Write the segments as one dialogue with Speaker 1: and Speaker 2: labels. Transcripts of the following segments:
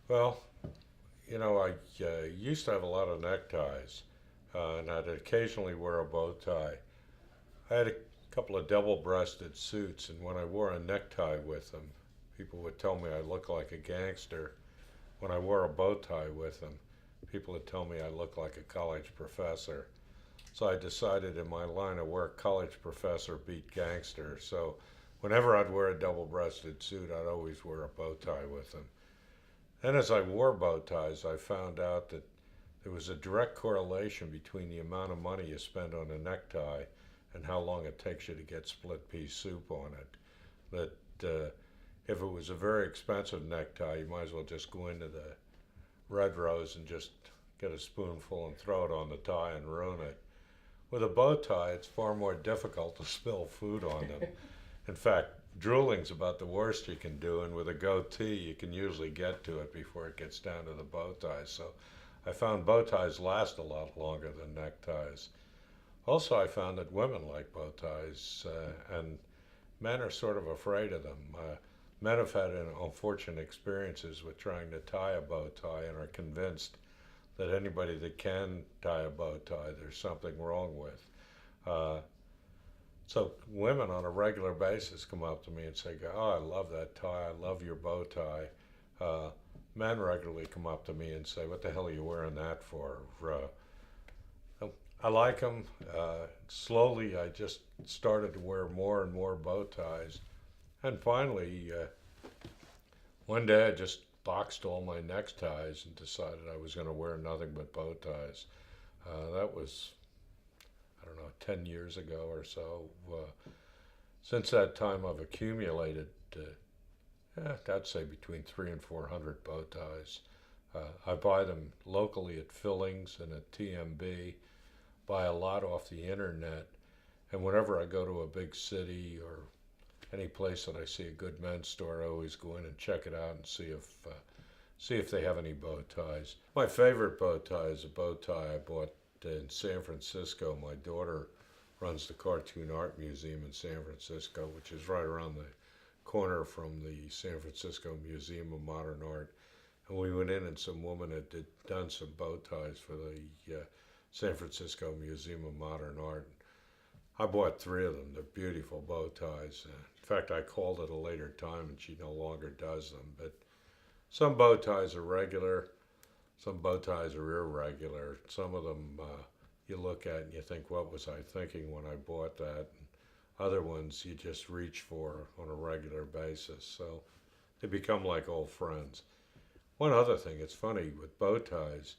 Speaker 1: Well, I used to have a lot of neckties, and I'd occasionally wear a bow tie. I had a couple of double-breasted suits, and when I wore a necktie with them, people would tell me I looked like a gangster. When I wore a bow tie with them, people would tell me I looked like a college professor. So I decided in my line of work, college professor beat gangster. So whenever I'd wear a double-breasted suit, I'd always wear a bow tie with them. Then, as I wore bow ties, I found out that there was a direct correlation between the amount of money you spend on a necktie and how long it takes you to get split pea soup on it. That if it was a very expensive necktie, you might as well just go into the Red Rose and just get a spoonful and throw it on the tie and ruin it. With a bow tie, it's far more difficult to spill food on them. In fact, drooling's about the worst you can do, and with a goatee, you can usually get to it before it gets down to the bow ties. So I found bow ties last a lot longer than neckties. Also, I found that women like bow ties, and men are sort of afraid of them. Men have had unfortunate experiences with trying to tie a bow tie and are convinced that anybody that can tie a bow tie, there's something wrong with. Uh, so women on a regular basis come up to me and say, "Oh, I love that tie. I love your bow tie." Uh, Men regularly come up to me and say, "What the hell are you wearing that for?" I like them. Slowly, I just started to wear more and more bow ties, and finally, one day I just boxed all my neckties and decided I was going to wear nothing but bow ties. That was, I don't know, 10 years ago or so. Since that time, I've accumulated, I'd say between 300 and 400 bow ties. I buy them locally at Fillings and at TMB, buy a lot off the internet, and whenever I go to a big city or any place that I see a good men's store, I always go in and check it out and see if they have any bow ties. My favorite bow tie is a bow tie I bought in San Francisco. My daughter runs the Cartoon Art Museum in San Francisco, which is right around the corner from the San Francisco Museum of Modern Art. And we went in, and some woman had done some bow ties for the San Francisco Museum of Modern Art. I bought three of them. They're beautiful bow ties. In fact, I called at a later time, and she no longer does them. But some bow ties are regular, some bow ties are irregular. Some of them you look at and you think, what was I thinking when I bought that? And other ones you just reach for on a regular basis. So they become like old friends. One other thing, it's funny with bow ties,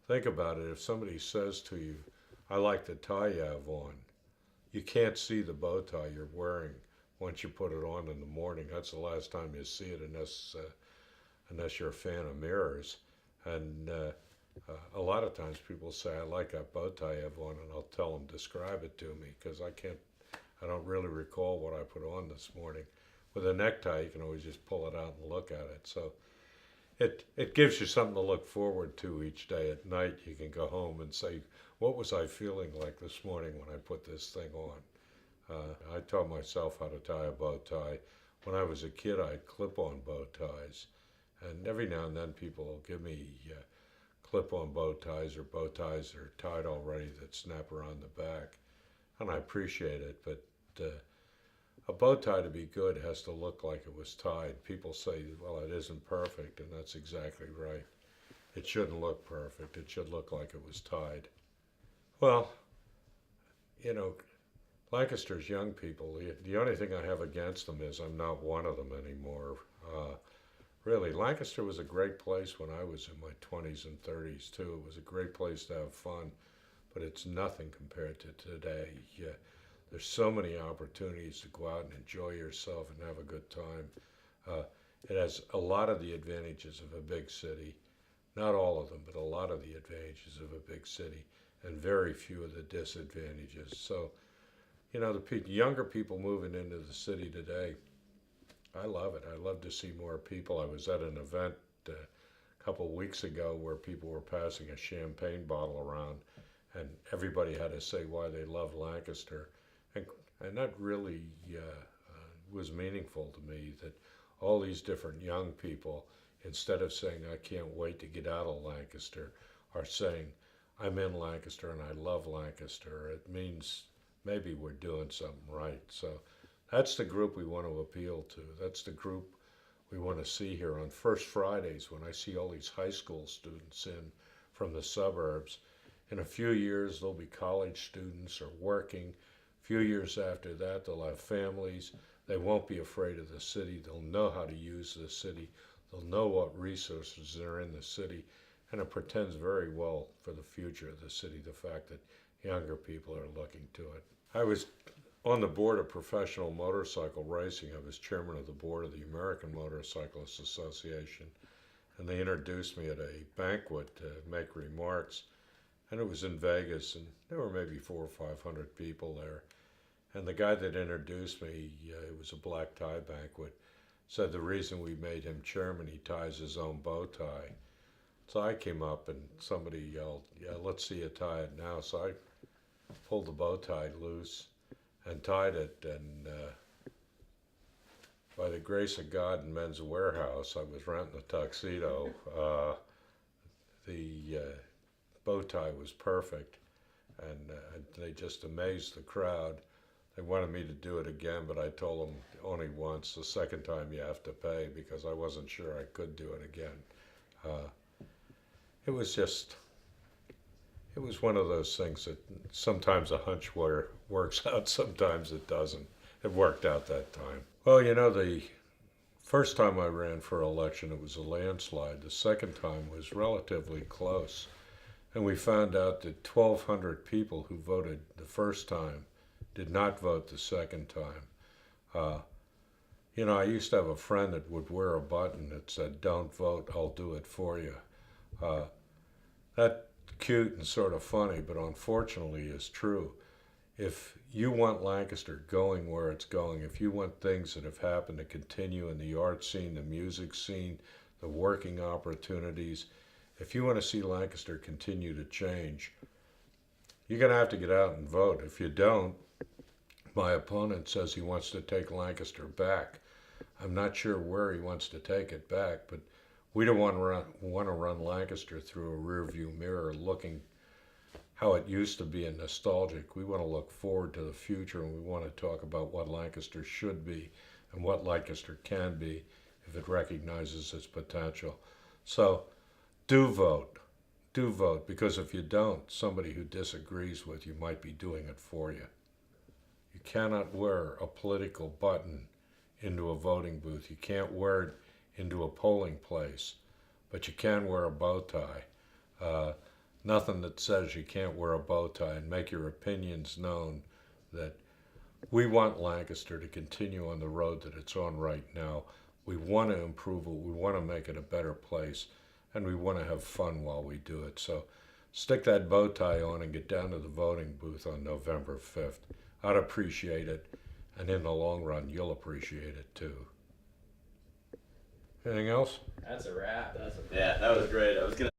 Speaker 1: think about it. If somebody says to you, "I like the tie you have on," you can't see the bow tie you're wearing once you put it on in the morning. That's the last time you see it, unless you're a fan of mirrors. And a lot of times people say, "I like that bow tie you have on," and I'll tell them, "Describe it to me," because I don't really recall what I put on this morning. With a necktie, you can always just pull it out and look at it. So it gives you something to look forward to each day. At night, you can go home and say, "What was I feeling like this morning when I put this thing on?" I taught myself how to tie a bow tie. When I was a kid, I had clip-on bow ties, and every now and then people will give me clip-on bow ties or bow ties that are tied already that snap around the back, and I appreciate it. But uh, a bow tie to be good has to look like it was tied. People say, "Well, it isn't perfect," and that's exactly right. It shouldn't look perfect. It should look like it was tied. Well, you know, Lancaster's young people, the only thing I have against them is I'm not one of them anymore. Really, Lancaster was a great place when I was in my 20s and 30s, too. It was a great place to have fun, but it's nothing compared to today. Yeah, there's so many opportunities to go out and enjoy yourself and have a good time. Uh, it has a lot of the advantages of a big city. Not all of them, but a lot of the advantages of a big city, and very few of the disadvantages. So, the younger people moving into the city today, I love it. I love to see more people. I was at an event a couple of weeks ago where people were passing a champagne bottle around, and everybody had to say why they love Lancaster, and and that really was meaningful to me. That all these different young people instead of saying, I can't wait to get out of Lancaster, are saying, I'm in Lancaster and I love Lancaster. It means maybe we're doing something right. So that's the group we want to appeal to. That's the group we want to see here on First Fridays when I see all these high school students in from the suburbs. In a few years, they'll be college students or working. A few years after that, they'll have families. They won't be afraid of the city. They'll know how to use the city. They'll know what resources are in the city. And it portends very well for the future of the city, the fact that younger people are looking to it. I was on the board of professional motorcycle racing. I was chairman of the board of the American Motorcyclists Association. And they introduced me at a banquet to make remarks. And it was in Vegas, and there were maybe 400 or 500 people there. And the guy that introduced me, it was a black tie banquet, said the reason we made him chairman, he ties his own bow tie. So I came up and somebody yelled, yeah, let's see you tie it now. So I pulled the bow tie loose and tied it, and by the grace of God in Men's Warehouse, I was renting a tuxedo. The bow tie was perfect, and they just amazed the crowd. They wanted me to do it again, but I told them only once. The second time you have to pay, because I wasn't sure I could do it again. It was one of those things that sometimes a hunch works out, sometimes it doesn't. It worked out that time. Well, you know, the first time I ran for election, it was a landslide. The second time was relatively close. And we found out that 1,200 people who voted the first time did not vote the second time. You know, I used to have a friend that would wear a button that said, don't vote, I'll do it for you. That's cute and sort of funny, but unfortunately is true. If you want Lancaster going where it's going, if you want things that have happened to continue in the art scene, the music scene, the working opportunities, if you want to see Lancaster continue to change, you're going to have to get out and vote. If you don't, my opponent says he wants to take Lancaster back. I'm not sure where he wants to take it back, but we don't want to run Lancaster through a rearview mirror looking how it used to be and nostalgic. We want to look forward to the future, and we want to talk about what Lancaster should be and what Lancaster can be if it recognizes its potential. So do vote, because if you don't, somebody who disagrees with you might be doing it for you. You cannot wear a political button into a voting booth. You can't wear it into a polling place, but you can wear a bow tie. Nothing that says you can't wear a bow tie and make your opinions known. That we want Lancaster to continue on the road that it's on right now. We want to improve it. We want to make it a better place, and we want to have fun while we do it. So stick that bow tie on and get down to the voting booth on November 5th. I'd appreciate it, and in the long run, you'll appreciate it too. Anything else?
Speaker 2: That's a wrap.
Speaker 3: Yeah, that was great. I was gonna